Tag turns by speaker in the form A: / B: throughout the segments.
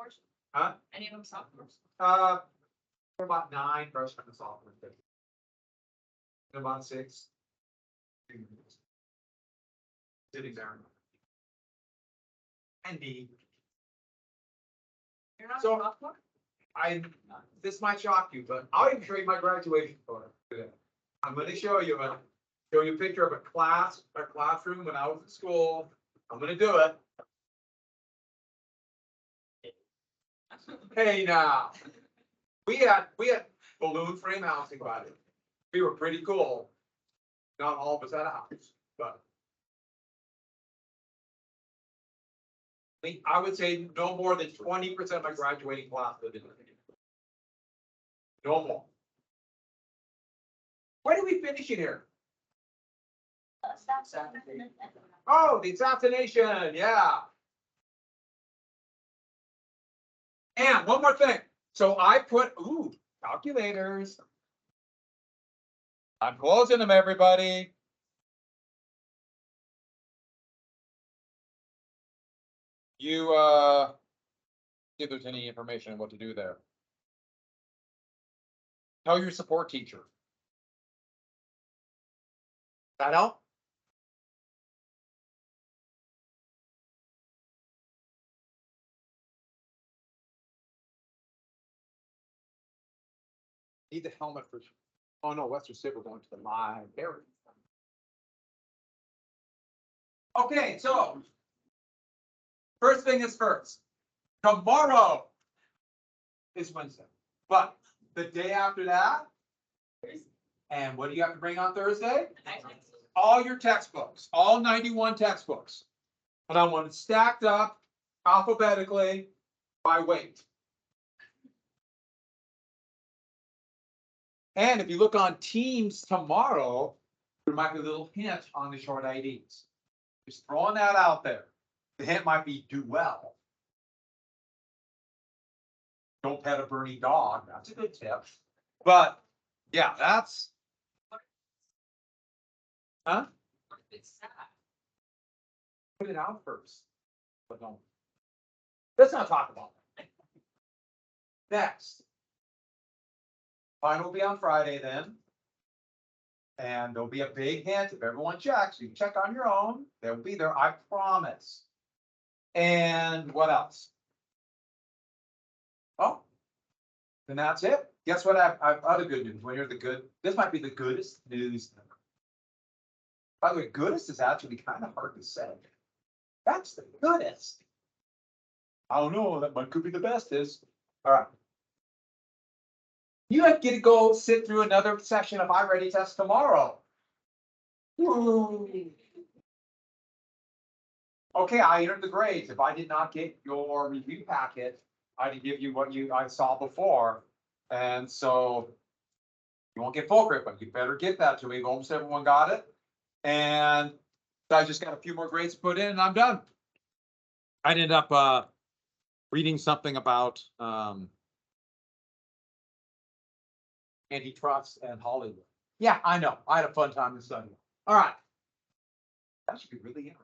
A: sophomores?
B: Huh?
A: Any of them sophomores?
B: For about 9 freshmen and sophomores. And about 6. Sitting there. And me.
A: You're not a
B: So-
A: sophomore?
B: This might shock you, but I'll even show you my graduation photo today. I'm going to show you a picture of a classroom when I was in school. I'm going to do it. Hey now, we had balloon frame housing by it. We were pretty cool. Not all of us had a house, but I would say no more than 20% of my graduating class lived in it. No more. When are we finishing here? Oh, the assassination, yeah. And one more thing. So I put, calculators. I'm closing them, everybody. You, see if there's any information on what to do there. Tell your support teacher. That help? Need the helmet for, oh no, Western Civic going to the library. Okay, so first thing is first. Tomorrow is Wednesday, but the day after that, and what do you have to bring on Thursday? All your textbooks, all 91 textbooks. And I want it stacked up alphabetically by weight. And if you look on Teams tomorrow, there might be a little hint on the short IDs. Just throwing that out there. The hint might be do well. Don't pet a Bernie dog. That's a good tip. But yeah, that's. Huh?
A: It's sad.
B: Put it out first. But don't. Let's not talk about that. Next. Final will be on Friday then. And there'll be a big hint if everyone checks. You can check on your own. They'll be there, I promise. And what else? Oh, then that's it. Guess what? I've other good news. When you're the good, this might be the goodest news ever. By the way, goodest is actually kind of hard to say. That's the goodest. I don't know. That one could be the bestest. All right. You get to go sit through another session of iReady test tomorrow. Woo. Okay, I entered the grades. If I did not get your review packet, I did give you what I saw before. And so you won't get full grade, but you better get that to me. Almost everyone got it. And so I just got a few more grades to put in and I'm done. I ended up reading something about antitrust and Hollywood. Yeah, I know. I had a fun time in studying. All right. That should be really interesting.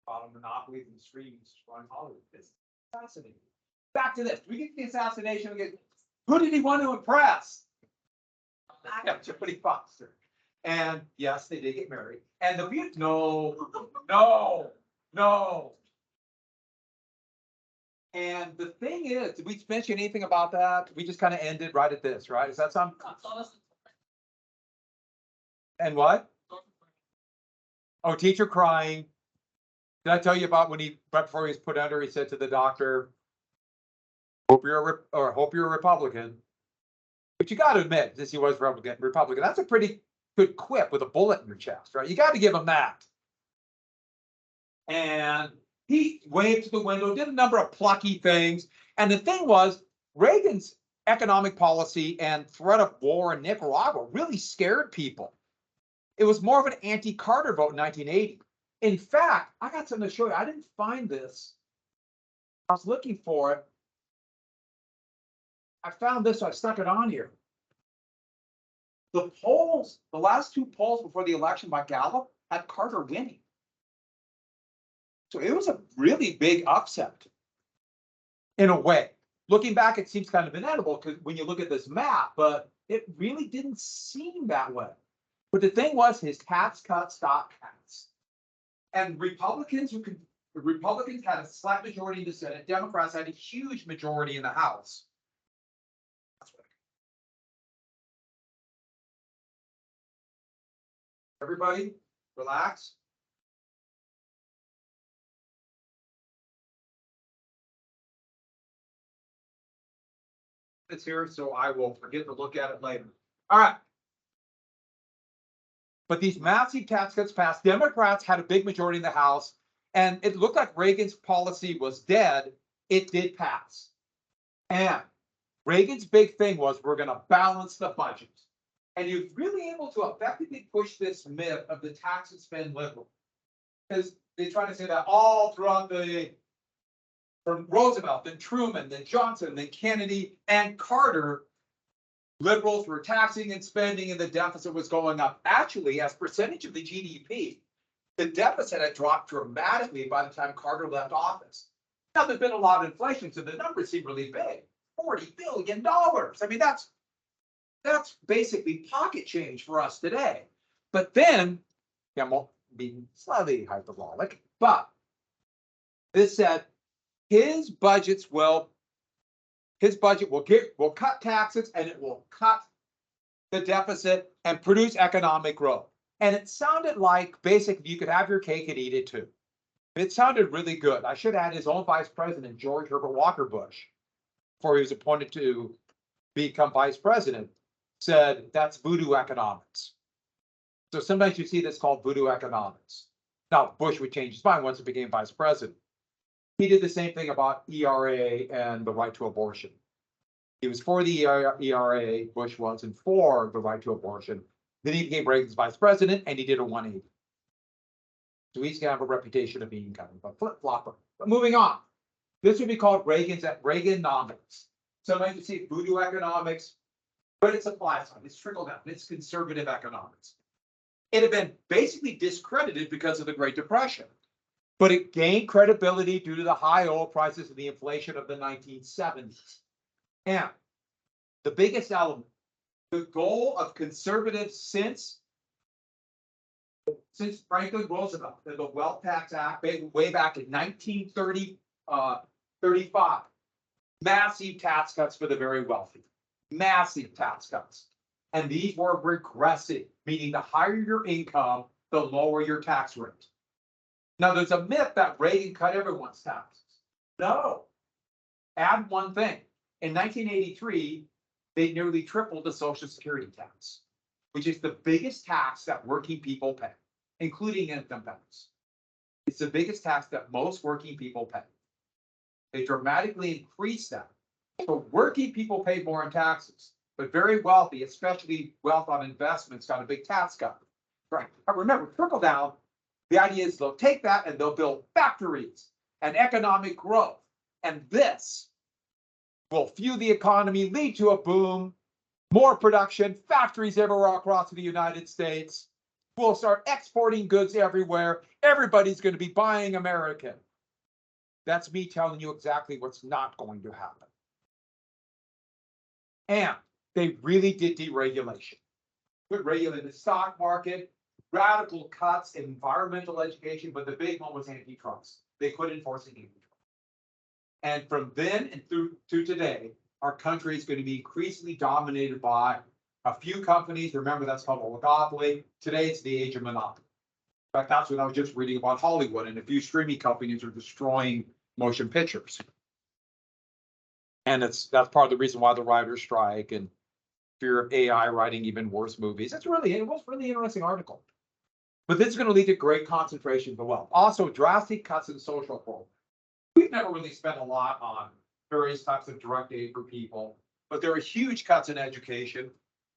B: About monopolies and streams on Hollywood. It's fascinating. Back to this. We get the assassination. Who did he want to impress? Yeah, Jodie Foster. And yes, they did get married. And the no. And the thing is, did we mention anything about that? We just kind of ended right at this, right? Is that something? And what? Oh, teacher crying. Did I tell you about when right before he was put under, he said to the doctor, hope you're a Republican. But you got to admit, since he was Republican, that's a pretty good quip with a bullet in your chest, right? You got to give him that. And he waved to the window, did a number of plucky things. And the thing was, Reagan's economic policy and threat of war in Nicaragua really scared people. It was more of an anti-Carter vote in 1980. In fact, I got something to show you. I didn't find this. I was looking for it. I found this, so I stuck it on here. The polls, the last two polls before the election by Gallup had Carter winning. So it was a really big upset. In a way, looking back, it seems kind of inedible because when you look at this map, but it really didn't seem that way. But the thing was, his tax cuts got passed. And Republicans had a slight majority in the Senate. Democrats had a huge majority in the House. Everybody, relax. It's here, so I will forget to look at it later. All right. But these massive tax cuts passed. Democrats had a big majority in the House, and it looked like Reagan's policy was dead. It did pass. And Reagan's big thing was we're going to balance the budget. And he was really able to effectively push this myth of the tax and spend liberal. Because they try to say that all throughout from Roosevelt, then Truman, then Johnson, then Kennedy, and Carter, liberals were taxing and spending and the deficit was going up. Actually, as percentage of the GDP, the deficit had dropped dramatically by the time Carter left office. Now, there's been a lot of inflation, so the numbers seem really big. $40 billion. I mean, that's basically pocket change for us today. But then, I'm being slightly hyperbolic, but this said his budget will cut taxes and it will cut the deficit and produce economic growth. And it sounded like basically you could have your cake and eat it too. It sounded really good. I should add his own vice president, George Herbert Walker Bush, before he was appointed to become vice president, said that's voodoo economics. So sometimes you see this called voodoo economics. Now, Bush would change his mind once he became vice president. He did the same thing about ERA and the right to abortion. He was for the ERA, Bush was, and for the right to abortion. Then he became Reagan's vice president, and he did a 180. So he's going to have a reputation of being kind of a flip-flopper. But moving on, this would be called Reaganomics. Sometimes you see voodoo economics, but it's supply side. It's trickle down. It's conservative economics. It had been basically discredited because of the Great Depression, but it gained credibility due to the high oil prices and the inflation of the 1970s. And the biggest element, the goal of conservatives since Franklin Roosevelt, the Wealth Tax Act, way back in 1935, massive tax cuts for the very wealthy, massive tax cuts. And these were regressive, meaning the higher your income, the lower your tax rate. Now, there's a myth that Reagan cut everyone's taxes. No. Add one thing. In 1983, they nearly tripled the Social Security tax, which is the biggest tax that working people pay, including income tax. It's the biggest tax that most working people pay. They dramatically increased that. So working people pay more in taxes, but very wealthy, especially wealth on investments, got a big tax cut. Right. But remember, trickle down, the idea is they'll take that and they'll build factories and economic growth. And this will fuel the economy, lead to a boom, more production, factories everywhere across the United States. We'll start exporting goods everywhere. Everybody's going to be buying American. That's me telling you exactly what's not going to happen. And they really did deregulation. Good regulated the stock market, radical cuts in environmental education, but the big one was antitrust. They quit enforcing antitrust. And from then and through to today, our country is going to be increasingly dominated by a few companies. Remember, that's called a oligopoly. Today, it's the age of monopoly. In fact, that's what I was just reading about Hollywood, and a few streaming companies are destroying motion pictures. And that's part of the reason why the writers strike and fear of AI writing even worse movies. It was really interesting article. But this is going to lead to great concentration of wealth. Also, drastic cuts in social programs. We've never really spent a lot on various types of direct aid for people, but there are huge cuts in education.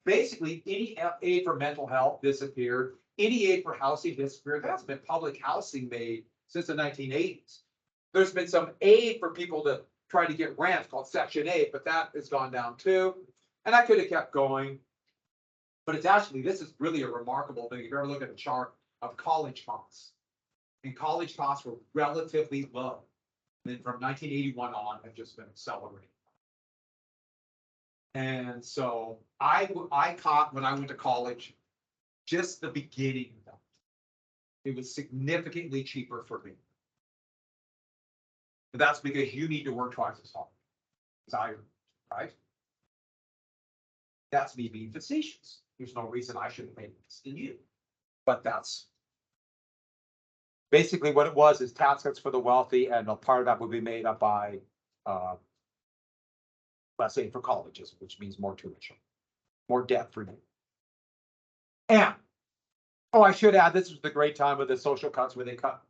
B: Basically, any aid for mental health disappeared. Any aid for housing disappeared. There hasn't been public housing made since the 1980s. There's been some aid for people to try to get rent called Section 8, but that has gone down too. And I could have kept going. But this is really a remarkable thing. If you ever look at a chart of college costs,
C: and college costs were relatively low. And then from 1981 on, have just been accelerating. And so I caught when I went to college, just the beginning of that. It was significantly cheaper for me. But that's because you need to work twice as hard as I do, right? That's me being facetious. There's no reason I shouldn't pay less than you. But that's basically what it was, is tax cuts for the wealthy, and a part of that would be made up by, let's say for colleges, which means more tuition, more debt for you. And, oh, I should add, this was the great time of the social cuts where they cut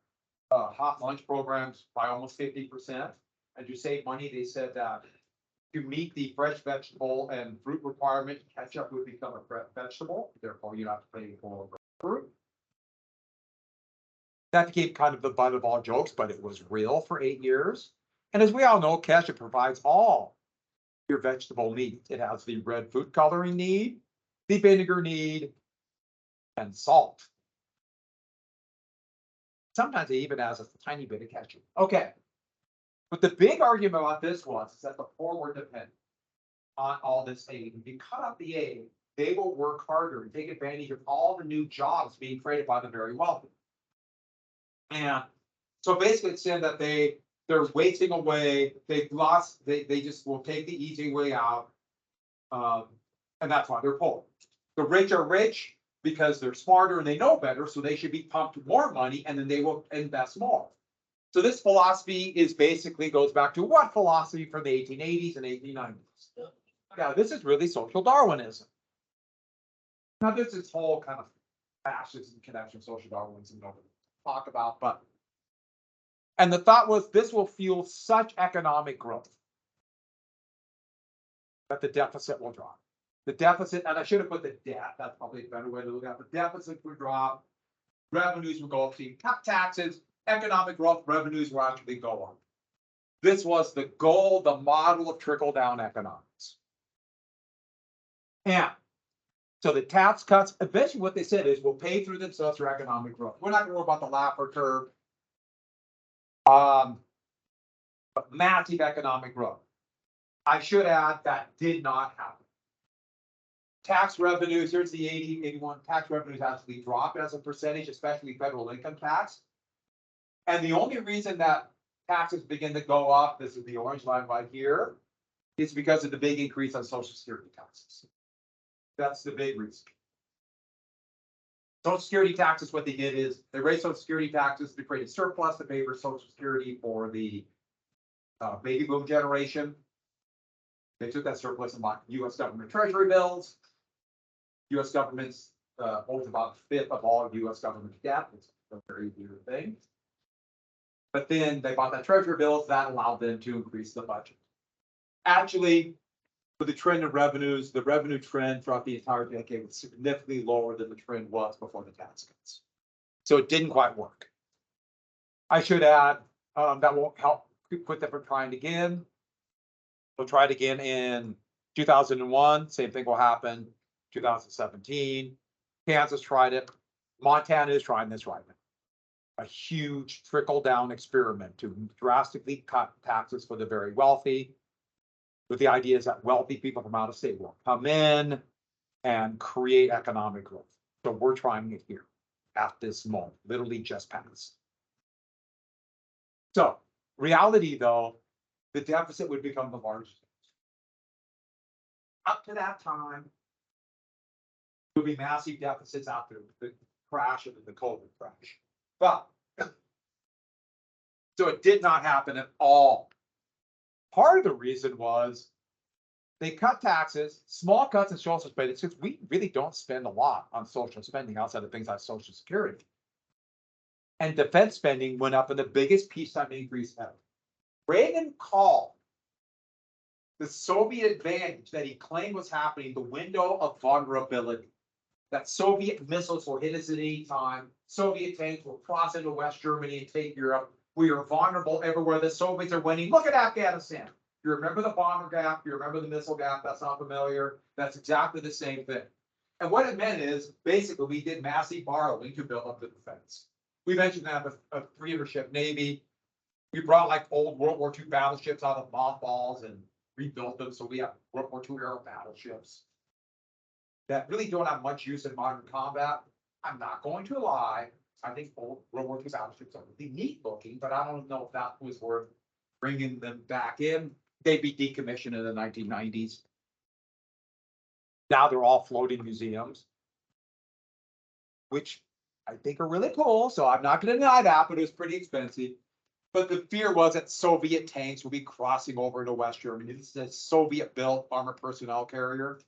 C: hot lunch programs by almost 50%. And to save money, they said that to meet the fresh vegetable and fruit requirement, ketchup would become a fresh vegetable, therefore you have to pay for fruit. That became kind of the butt of all jokes, but it was real for 8 years. And as we all know, ketchup provides all your vegetable needs. It has the red food coloring need, the vinegar need, and salt. Sometimes it even has a tiny bit of ketchup. Okay. But the big argument about this was is that the poor were dependent on all this aid. If you cut out the aid, they will work harder and take advantage of all the new jobs being created by the very wealthy. And so basically it's saying that they're wasting away, they've lost, they just will take the easy way out. And that's why they're poor. The rich are rich because they're smarter and they know better, so they should be pumped more money and then they will invest more. So this philosophy is basically goes back to what philosophy from the 1880s and 1890s? Yeah, this is really social Darwinism. Now there's this whole kind of fascism connection, social Darwinism, nobody talk about, but and the thought was this will fuel such economic growth that the deficit will drop. The deficit, and I should have put the debt, that's probably a better way to look at it. The deficit would drop, revenues would go up, so you cut taxes, economic growth, revenues will actually go up. This was the goal, the model of trickle-down economics. And so the tax cuts, eventually what they said is will pay through themselves through economic growth. We're not going to worry about the Laffer curve. But massive economic growth. I should add that did not happen. Tax revenues, here's the 81 tax revenues actually dropped as a percentage, especially federal income tax. And the only reason that taxes begin to go up, this is the orange line right here, is because of the big increase on Social Security taxes. That's the big reason. Social Security taxes, what they did is they raised Social Security taxes to create a surplus to pay for Social Security for the baby boom generation. They took that surplus and bought U.S. government treasury bills. U.S. government's owns about a fifth of all U.S. government debt. It's a very weird thing. But then they bought that treasury bills that allowed them to increase the budget. Actually, for the trend of revenues, the revenue trend throughout the entire decade was significantly lower than the trend was before the tax cuts. So it didn't quite work. I should add, that won't help quit them from trying again. They'll try it again in 2001. Same thing will happen. 2017. Kansas tried it. Montana is trying this right now. A huge trickle-down experiment to drastically cut taxes for the very wealthy. With the idea is that wealthy people from out of state will come in and create economic growth. So we're trying it here at this moment, literally just passed. So reality though, the deficit would become the largest. Up to that time, there would be massive deficits after the crash of the COVID crash. But so it did not happen at all. Part of the reason was they cut taxes, small cuts in social spending, since we really don't spend a lot on social spending outside of things like Social Security. And defense spending went up in the biggest peacetime increase ever. Reagan called the Soviet advantage that he claimed was happening the window of vulnerability. That Soviet missiles will hit us at any time. Soviet tanks will cross into West Germany and take Europe. We are vulnerable everywhere. The Soviets are winning. Look at Afghanistan. You remember the bomber gap? You remember the missile gap? That's not familiar. That's exactly the same thing. And what it meant is basically we did massive borrowing to build up the defense. we mentioned that a 300-ship Navy. We brought like old World War II battleships out of mothballs and rebuilt them, so we have World War II era battleships that really don't have much use in modern combat. I'm not going to lie, I think old World War II battleships are really neat looking, but I don't know if that was worth bringing them back in. They'd be decommissioned in the 1990s. Now they're all floating museums, which I think are really cool, so I'm not gonna deny that, but it was pretty expensive. But the fear was that Soviet tanks would be crossing over into West Germany. This is a Soviet-built armored personnel carrier.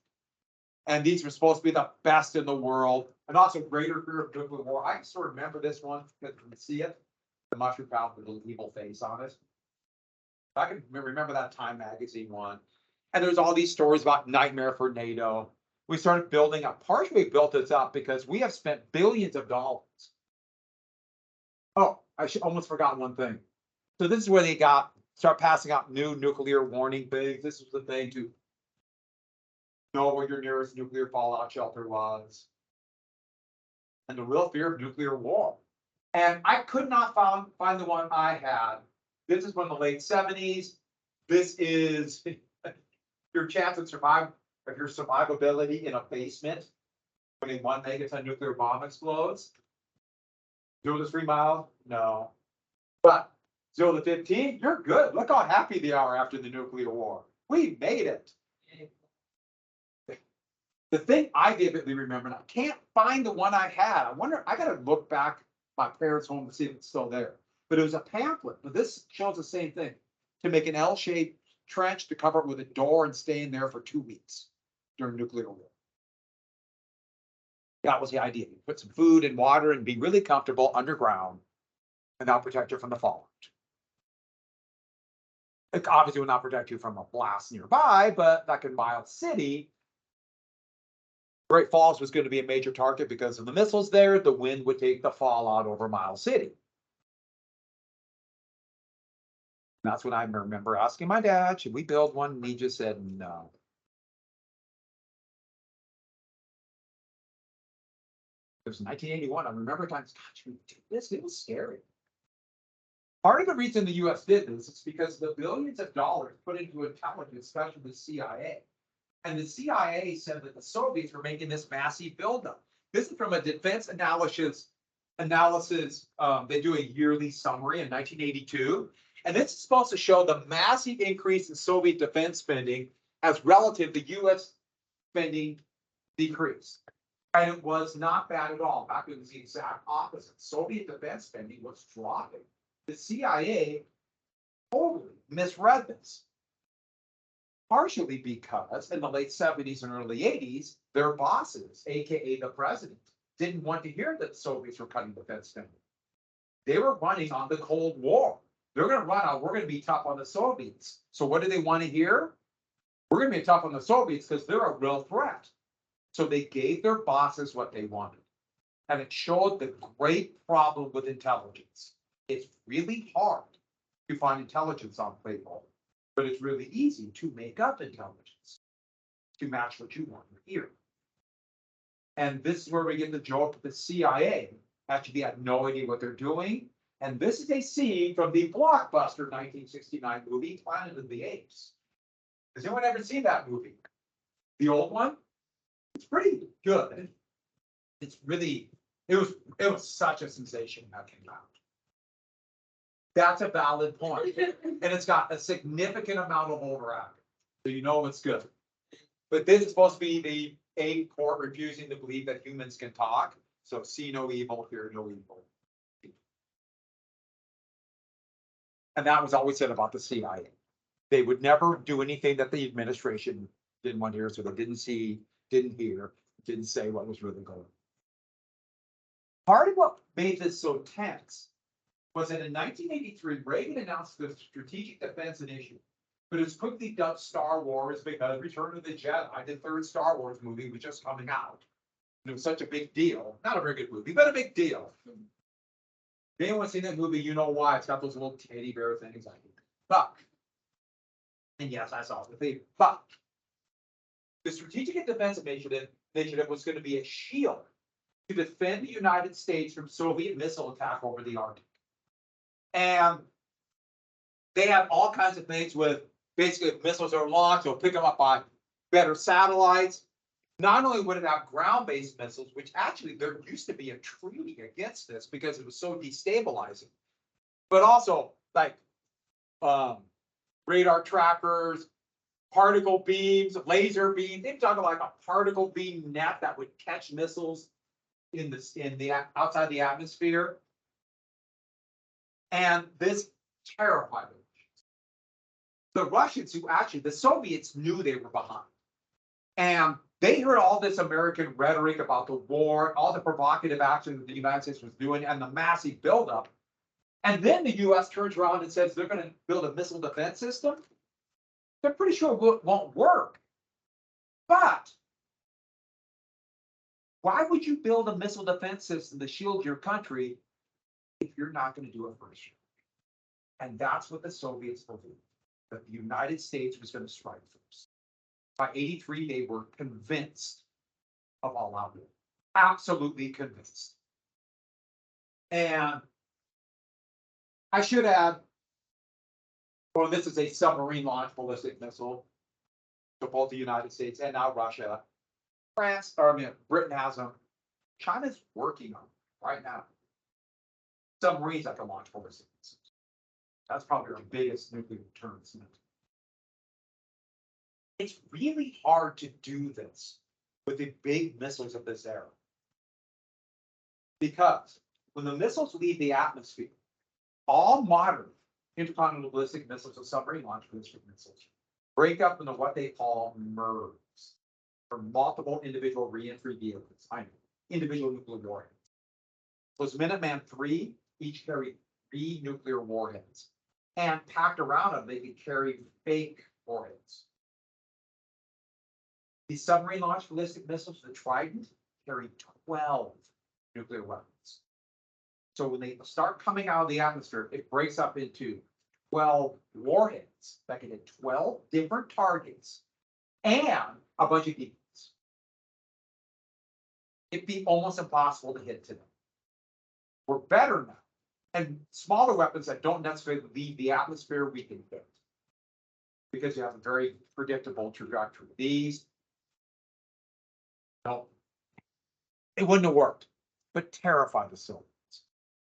C: And these were supposed to be the best in the world, and also greater fear of nuclear war. I still remember this one, because you can see it, the mushroom found with a little evil face on it. I can remember that Time magazine one. And there's all these stories about nightmare for NATO. We started building up, partially built this up because we have spent billions of dollars. Oh, I almost forgot one thing. So this is where they start passing out new nuclear warning things. This was the thing to know where your nearest nuclear fallout shelter was. And the real fear of nuclear war. And I could not find the one I had. This is from the late 70s. This is your chance of your survivability in a basement when a 1 megaton nuclear bomb explodes. 0 to 3 miles? No. But 0 to 15, you're good. Look how happy they are after the nuclear war. We made it. The thing I vividly remember, and I can't find the one I had. I wonder, I gotta look back my parents' home to see if it's still there. But it was a pamphlet, but this shows the same thing. To make an L-shaped trench to cover it with a door and stay in there for 2 weeks during nuclear war. That was the idea. You put some food and water and be really comfortable underground, and that'll protect you from the fallout. It obviously will not protect you from a blast nearby, but like in Miles City, Great Falls was going to be a major target because of the missiles there. The wind would take the fallout over Miles City. And that's when I remember asking my dad, should we build one? And he just said no. It was 1981. I remember times, gosh, we did this. It was scary. Part of the reason the US did this is because the billions of dollars put into intelligence, especially the CIA. And the CIA said that the Soviets were making this massive buildup. This is from a defense analysis. They do a yearly summary in 1982. And this is supposed to show the massive increase in Soviet defense spending as relative to US spending decrease. And it was not bad at all. In fact, it was the exact opposite. Soviet defense spending was dropping. The CIA totally misread this. Partially because in the late 70s and early 80s, their bosses, aka the president, didn't want to hear that the Soviets were cutting defense spending. They were running on the Cold War. They're going to run out, we're going to be tough on the Soviets. So what do they want to hear? We're going to be tough on the Soviets because they're a real threat. So they gave their bosses what they wanted. And it showed the great problem with intelligence. It's really hard to find intelligence on paper. But it's really easy to make up intelligence to match what you want to hear. And this is where we get the joke that the CIA actually had no idea what they're doing. And this is a scene from the blockbuster 1969 movie, Planet of the Apes. Has anyone ever seen that movie? The old one? It's pretty good. It's really, it was such a sensation when that came out. That's a valid point. And it's got a significant amount of overacting. So you know it's good. But this is supposed to be the ape court refusing to believe that humans can talk. So see no evil, hear no evil. And that was always said about the CIA. They would never do anything that the administration didn't want to hear. So they didn't see, didn't hear, didn't say what was really going on. Part of what made this so tense was that in 1983, Reagan announced the Strategic Defense Initiative, but it's quickly dubbed Star Wars because Return of the Jedi, the third Star Wars movie, was just coming out. And it was such a big deal. Not a very good movie, but a big deal. If anyone's seen that movie, you know why. It's got those little teddy bear things like it. But, and yes, I saw the theater. But the Strategic Defense Initiative was going to be a shield to defend the United States from Soviet missile attack over the Arctic. And they have all kinds of things with basically if missiles are launched, they'll pick them up by better satellites. Not only would it have ground-based missiles, which actually there used to be a treaty against this because it was so destabilizing, but also like radar trackers, particle beams, laser beams. They're talking like a particle beam net that would catch missiles in the outside the atmosphere. And this terrified them. The Russians, who actually the Soviets knew they were behind, and they heard all this American rhetoric about the war, all the provocative actions that the United States was doing, and the massive buildup. And then the US turns around and says they're going to build a missile defense system. They're pretty sure it won't work. But why would you build a missile defense system to shield your country if you're not going to do it first? And that's what the Soviets believed, that the United States was going to strike first. By 83, they were convinced of all out war, absolutely convinced. And I should add, well, this is a submarine launched ballistic missile to both the United States and now Russia. Britain has them. China's working on them right now. Submarines that can launch ballistic missiles. That's probably our biggest nuclear deterrence. It's really hard to do this with the big missiles of this era. Because when the missiles leave the atmosphere, all modern intercontinental ballistic missiles or submarine launched ballistic missiles break up into what they call MIRVs, or multiple individual reentry vehicles, individual nuclear warheads. Those Minuteman III each carry 3 nuclear warheads, and packed around them, they can carry fake warheads. These submarine launched ballistic missiles, the Trident, carry 12 nuclear weapons. So when they start coming out of the atmosphere, it breaks up into 12 warheads that can hit 12 different targets and a bunch of demons. It'd be almost impossible to hit today. We're better now. And smaller weapons that don't necessarily leave the atmosphere, we can hit. Because you have a very predictable trajectory. These, no, it wouldn't have worked, but terrified the Soviets.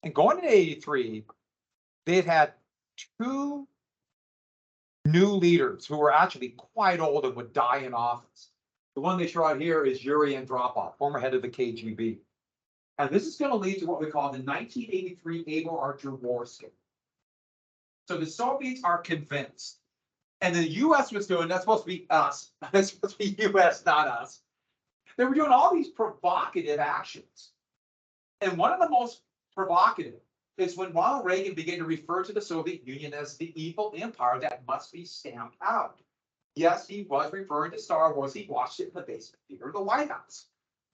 C: And going into 83, they'd had 2 new leaders who were actually quite old and would die in office. The one they show out here is Yuri Andropov, former head of the KGB. And this is going to lead to what we call the 1983 Able Archer War Scheme. So the Soviets are convinced, and the US was doing, that's supposed to be us. That's supposed to be US, not us. They were doing all these provocative actions. And one of the most provocative is when Ronald Reagan began to refer to the Soviet Union as the evil empire that must be stamped out. Yes, he was referring to Star Wars. He watched it in the basement theater of the White House.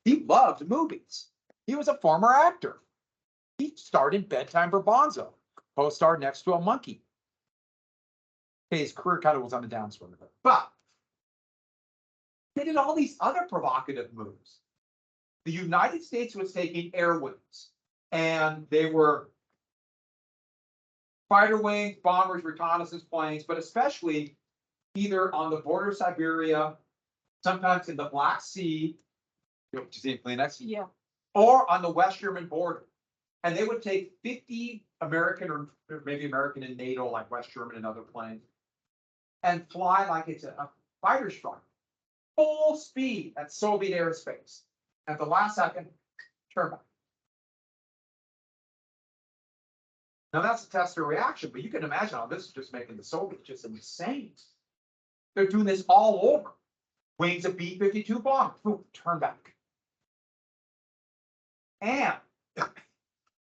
C: He loved movies. He was a former actor. He starred in Bedtime for Bonzo, co-starred next to a monkey. Okay, his career kind of was on the downswing of it. But they did all these other provocative moves. The United States was taking air wings, and they were fighter wings, bombers, reconnaissance planes, but especially either on the border of Siberia, sometimes in the Black Sea, which is the next,
A: Yeah.
C: or on the West German border. And they would take 50 American or maybe American and NATO, like West German and other planes, and fly like it's a fighter strike, full speed at Soviet airspace. At the last second, turn back. Now that's a test of reaction, but you can imagine how this is just making the Soviets just insane. They're doing this all over. Wings of B-52 bomb, boom, turn back. And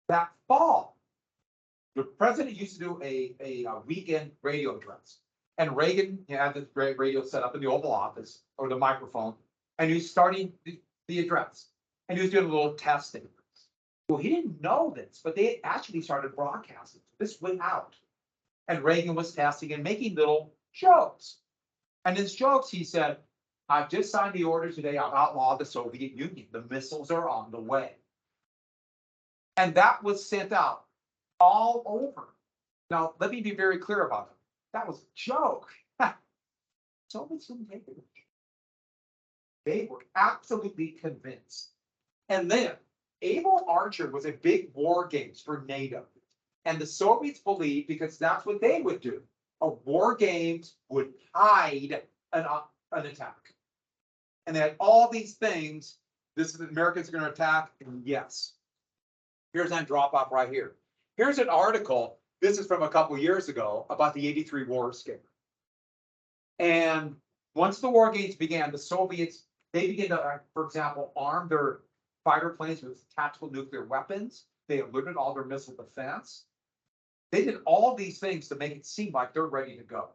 C: that fall, the president used to do a weekend radio address. And Reagan had this great radio set up in the Oval Office, or the microphone, and he was starting the address. And he was doing a little testing. Well, he didn't know this, but they actually started broadcasting. This went out. And Reagan was testing and making little jokes. And his jokes, he said, I've just signed the order today, I'll outlaw the Soviet Union. The missiles are on the way. And that was sent out all over. Now, let me be very clear about it. That was a joke. Soviets didn't take it. They were absolutely convinced. And then Able Archer was a big war games for NATO. And the Soviets believed, because that's what they would do, a war games would hide an attack. And they had all these things. This is the Americans are going to attack. And yes, here's that drop off right here. Here's an article. This is from a couple years ago about the 83 war scare. And once the war games began, the Soviets, they began to, for example, arm their fighter planes with tactical nuclear weapons. They alerted all their missile defense. They did all these things to make it seem like they're ready to go.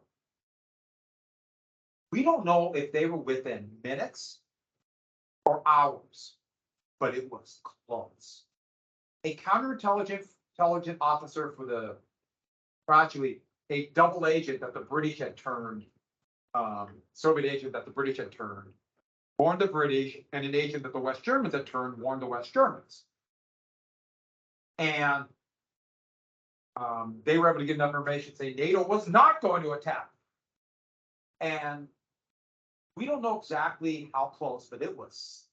C: We don't know if they were within minutes or hours, but it was close. A counterintelligence officer for the, actually a double agent that the British had turned, Soviet agent that the British had turned, warned the British, and an agent that the West Germans had turned warned the West Germans. And they were able to get enough information to say NATO was not going to attack. And we don't know exactly how close, but it was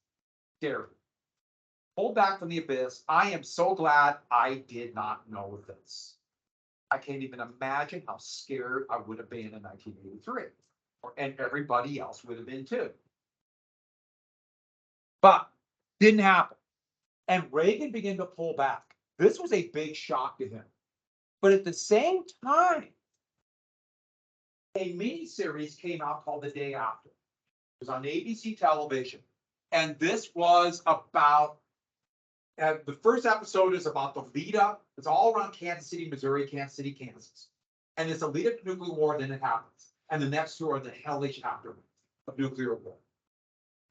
C: scary. Pulled back from the abyss. I am so glad I did not know this. I can't even imagine how scared I would have been in 1983, and everybody else would have been too. But didn't happen. And Reagan began to pull back. This was a big shock to him. But at the same time, a miniseries came out called The Day After. It was on ABC television. And this was about, the first episode is about the lead up. It's all around Kansas City, Missouri, Kansas City, Kansas. And it's a lead up to nuclear war, then it happens. And the next two are the hellish aftermath of nuclear war.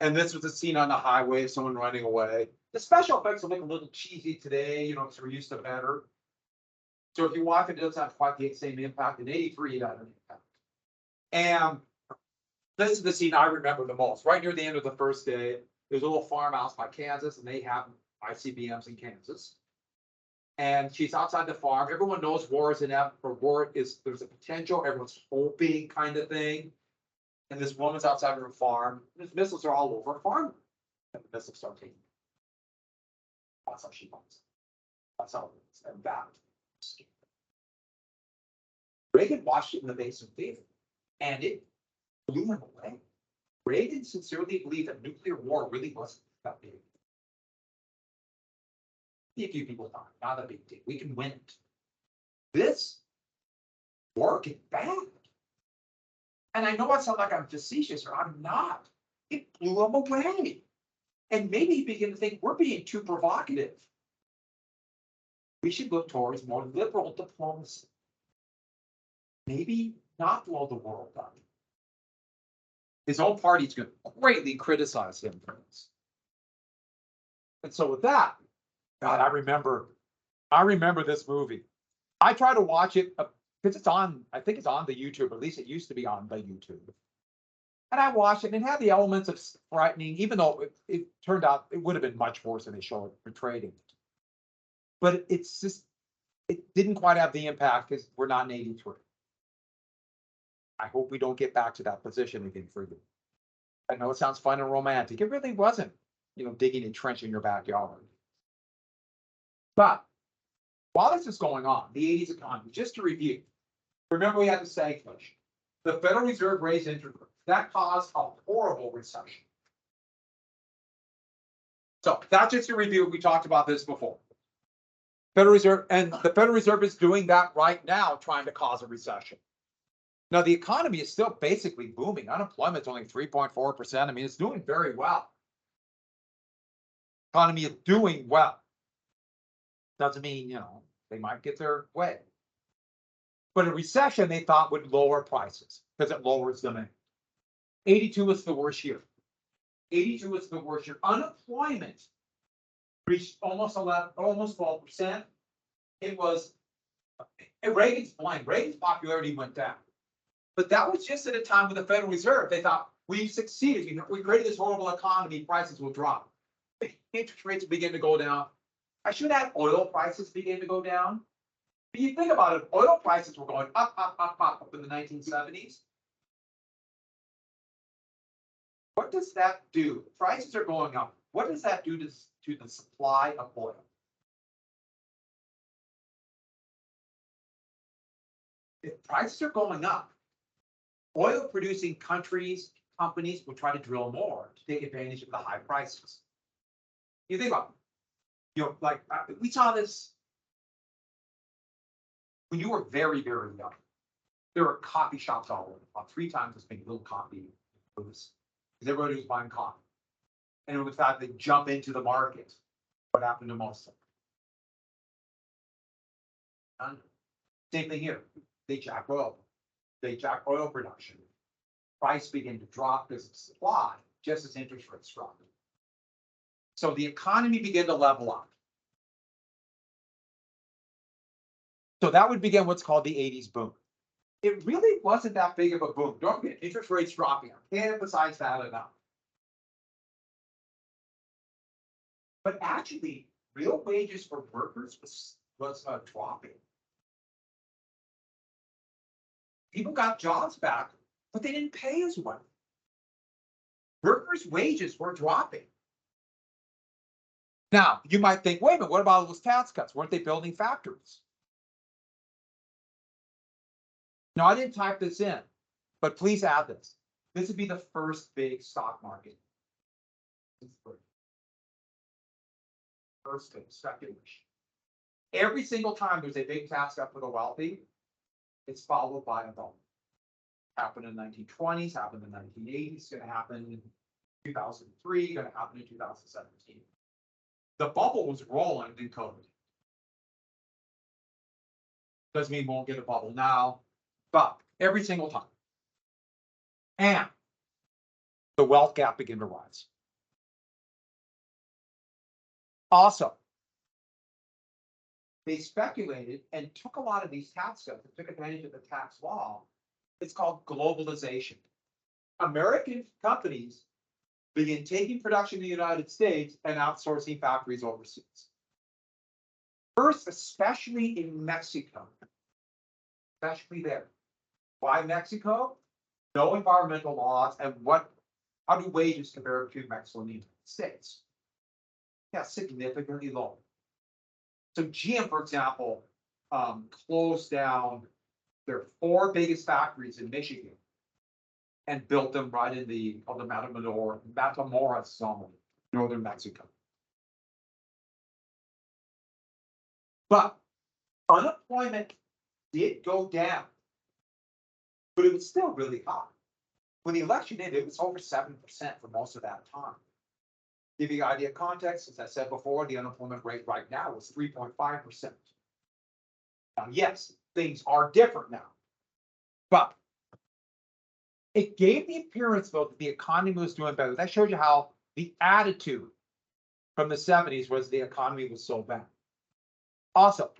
C: And this was a scene on the highway of someone running away. The special effects will look a little cheesy today, you know, because we're used to better. So if you watch it, it doesn't have quite the same impact. In 83, it had an impact. And this is the scene I remember the most. Right near the end of the first day, there's a little farmhouse by Kansas, and they have ICBMs in Kansas. And she's outside the farm. Everyone knows war is inevitable, or war is, there's a potential, everyone's hoping kind of thing. And this woman's outside her farm. And the missiles are all over her farm. And the missiles start taking. That's how she wants. That's how it is. And that. Reagan watched it in the Mason Theater, and it blew him away. Reagan sincerely believed that nuclear war really wasn't that big. A few people thought, not a big deal. We can win it. This war get bad. And I know I sound like I'm facetious, or I'm not. It blew him away. And maybe he began to think we're being too provocative. We should look towards more liberal diplomacy. Maybe not blow the world up. His own party's going to greatly criticize him for this. And so with that, God, I remember this movie. I try to watch it because it's on, I think it's on the YouTube, at least it used to be on the YouTube. And I watched it and it had the elements of frightening, even though it turned out it would have been much worse than they showed it portrayed it. But it's just, it didn't quite have the impact because we're not in 83. I hope we don't get back to that position again for you. I know it sounds fun and romantic. It really wasn't, you know, digging a trench in your backyard. But while this is going on, the 80s economy, just to review, remember we had the stagflation. The Federal Reserve raised interest rates. That caused a horrible recession. So that's just a review. We talked about this before. Federal Reserve, and the Federal Reserve is doing that right now, trying to cause a recession. Now, the economy is still basically booming. Unemployment's only 3.4%. I mean, it's doing very well. Economy is doing well. Doesn't mean, you know, they might get their way. But a recession, they thought, would lower prices because it lowers demand. 82 was the worst year. 82 was the worst year. Unemployment reached almost 12%. It was, Reagan's blind. Reagan's popularity went down. But that was just at a time with the Federal Reserve. They thought, we've succeeded. We created this horrible economy, prices will drop. Interest rates begin to go down. I should add oil prices begin to go down. But you think about it, oil prices were going up in the 1970s. What does that do? Prices are going up. What does that do to the supply of oil? If prices are going up, oil producing countries, companies will try to drill more to take advantage of the high prices. You think about it. Like we saw this when you were very, very young. There were coffee shops all over, about 3 times as many little coffee booths, because everybody was buying coffee. And it was that they jump into the market. What happened to most of them? Same thing here. They jack oil. They jack oil production. Price began to drop because of supply, just as interest rates dropped. So the economy began to level up. So that would begin what's called the 80s boom. It really wasn't that big of a boom. Don't forget, interest rates dropping. I can't emphasize that enough. But actually, real wages for workers was dropping. People got jobs back, but they didn't pay as well. Workers' wages were dropping. Now, you might think, wait a minute, what about those tax cuts? Weren't they building factories? No, I didn't type this in, but please add this. This would be the first big stock market. First big speculation. Every single time there's a big tax cut for the wealthy, it's followed by a bubble. Happened in the 1920s, happened in the 1980s, going to happen in 2003, going to happen in 2017. The bubble was rolling in COVID. Doesn't mean we won't get a bubble now, but every single time. And the wealth gap began to rise. Also, they speculated and took a lot of these tax cuts and took advantage of the tax law. It's called globalization. American companies began taking production in the United States and outsourcing factories overseas. First, especially in Mexico, especially there. Why Mexico? No environmental laws, and how do wages compare between Mexico and the United States? Yeah, significantly lower. So GM, for example, closed down their 4 biggest factories in Michigan and built them right in the Matamoros zone, northern Mexico. But unemployment did go down, but it was still really high. When the election ended, it was over 7% for most of that time. Give you an idea of context, as I said before, the unemployment rate right now is 3.5%. Now, yes, things are different now, but it gave the appearance, though, that the economy was doing better. That shows you how the attitude from the 70s was the economy was so bad. Also,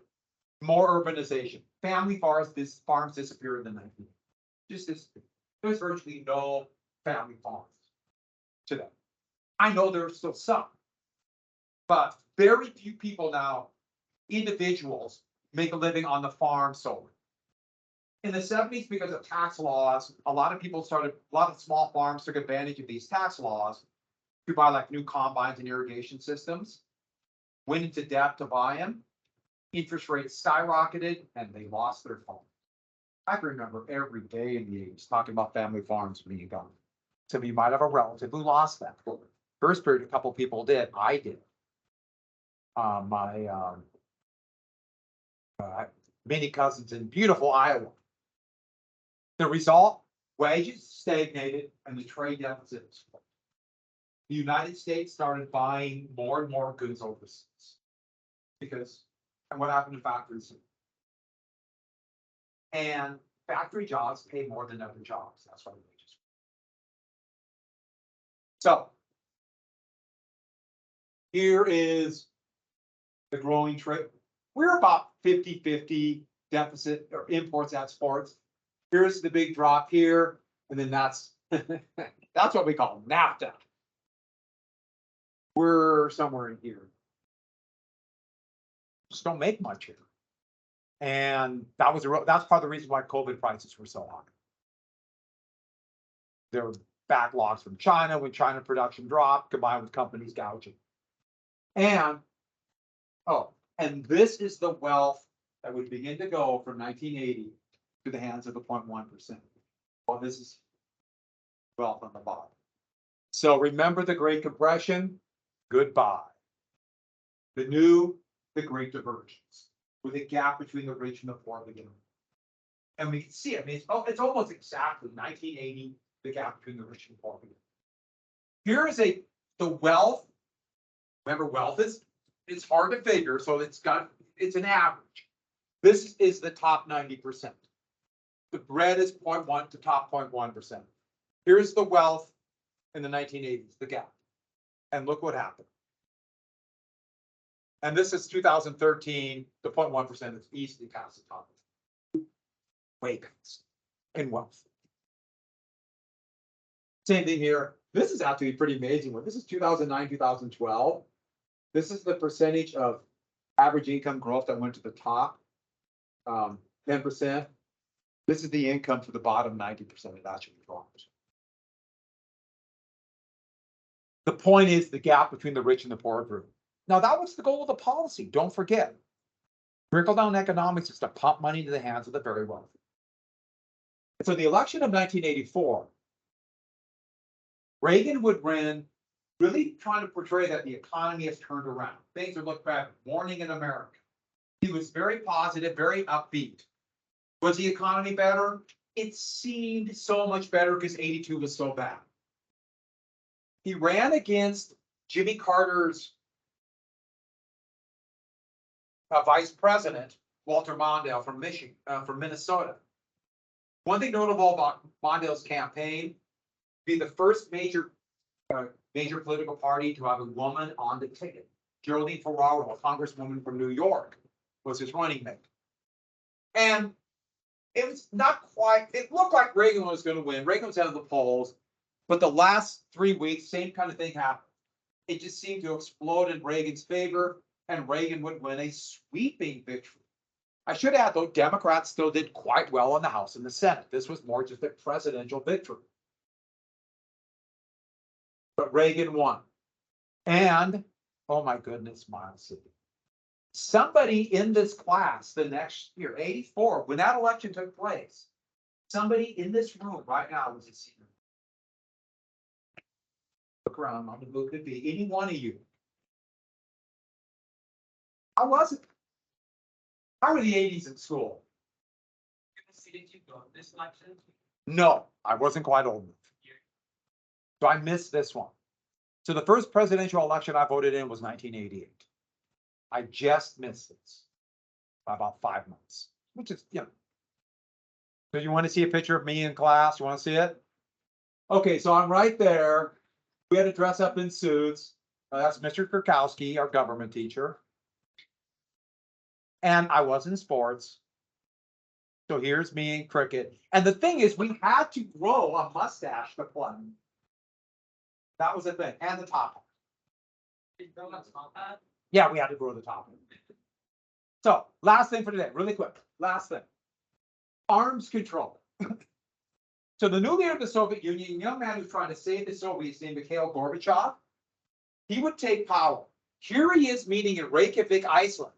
C: more urbanization. Family farms disappeared in the 1980s. Just disappeared. There's virtually no family farms today. I know there's still some, but very few people now, individuals, make a living on the farm solely. In the 70s, because of tax laws, a lot of small farms took advantage of these tax laws to buy like new combines and irrigation systems, went into debt to buy them, interest rates skyrocketed, and they lost their farm. I can remember every day in the 80s talking about family farms being gone. Some of you might have a relative who lost that. First period, a couple people did. I did. Many cousins in beautiful Iowa. The result, wages stagnated and the trade deficit was full. The United States started buying more and more goods overseas and what happened to factories? And factory jobs pay more than other jobs. That's why the wages. So here is the growing trade. We're about 50-50 deficit or imports, exports. Here's the big drop here, and then that's that's what we call NAFTA. We're somewhere in here.
D: just don't make much here. And that's part of the reason why COVID prices were so high. There were backlogs from China when China production dropped, combined with companies gouging. And, and this is the wealth that would begin to go from 1980 to the hands of the 0.1%. Well, this is wealth on the bottom. So remember the Great Compression? Goodbye. The Great Divergence, with a gap between the rich and the poor beginning. And we can see, I mean, it's almost exactly 1980, the gap between the rich and the poor beginning. Here is the wealth. Remember, wealth it's hard to figure, so it's an average. This is the top 90%. The red is 0.1 to top 0.1%. Here's the wealth in the 1980s, the gap. And look what happened. And this is 2013, the 0.1% is easily past the top. Way past in wealth. Same thing here. This is actually pretty amazing one. This is 2009, 2012. This is the percentage of average income growth that went to the top, 10%. This is the income for the bottom 90%. It actually dropped. The point is the gap between the rich and the poor grew. Now, that was the goal of the policy. Don't forget. Trickle-down economics is to pump money into the hands of the very wealthy. So the election of 1984, Reagan would win, really trying to portray that the economy has turned around. Things are looking bad. Morning in America. He was very positive, very upbeat. Was the economy better? It seemed so much better because 82 was so bad. He ran against Jimmy Carter's vice president, Walter Mondale from Minnesota. One thing notable about Mondale's campaign, be the first major political party to have a woman on the ticket. Geraldine Ferraro, a congresswoman from New York, was his running mate. And it was not quite, it looked like Reagan was going to win. Reagan was out of the polls, but the last 3 weeks, same kind of thing happened. It just seemed to explode in Reagan's favor, and Reagan would win a sweeping victory. I should add, though, Democrats still did quite well in the House and the Senate. This was more just a presidential victory. But Reagan won. And, oh my goodness, Miles City. Somebody in this class the next year, 84, when that election took place, somebody in this room right now was a senior. Look around on who could be any one of you. I wasn't. How were the 80s in school?
A: Did you go this election?
D: No, I wasn't quite old enough. So I missed this one. So the first presidential election I voted in was 1988. I just missed this by about 5 months, which is, you know. So you want to see a picture of me in class? You want to see it? Okay, so I'm right there. We had to dress up in suits. That's Mr. Kurkowski, our government teacher. And I was in sports. So here's me in cricket. And the thing is, we had to grow a mustache to play. That was the thing. And the top.
A: Did you go on top hat?
D: Yeah, we had to grow the top. So last thing for today, really quick. Last thing. Arms control. So the new leader of the Soviet Union, young man who's trying to save the Soviets, named Mikhail Gorbachev, he would take power. Here he is meeting in Reykjavik, Iceland,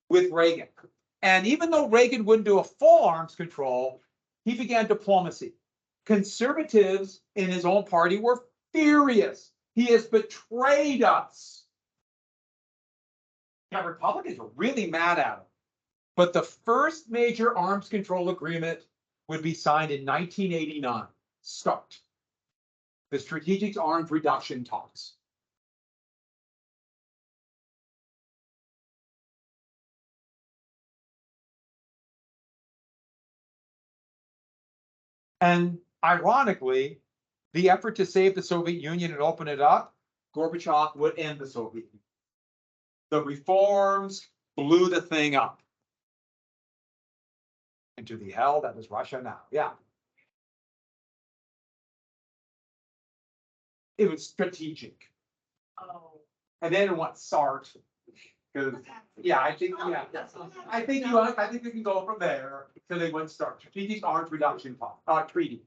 D: with Reagan. And even though Reagan wouldn't do a full arms control, he began diplomacy. Conservatives in his own party were furious. He has betrayed us. Now, Republicans were really mad at him. But the first major arms control agreement would be signed in 1989. START. The Strategic Arms Reduction Talks. And ironically, the effort to save the Soviet Union and open it up, Gorbachev would end the Soviet Union. The reforms blew the thing up. Into the hell that is Russia now. Yeah. It was strategic.
A: Oh.
D: And then it went SART.
C: Cause
B: Yeah, I think we can go from there to they wouldn't start strategic arms reduction treaty.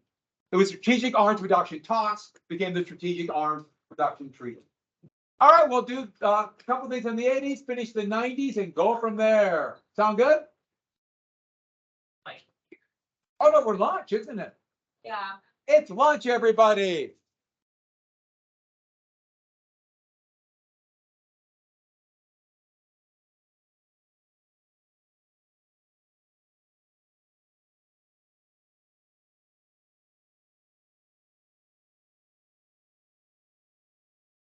B: It was strategic arms reduction talks, became the strategic arms reduction treaty. All right, we'll do a couple things in the 80s, finish the 90s and go from there. Sound good? Oh, no, we're lunch, isn't it?
E: Yeah.
B: It's lunch, everybody.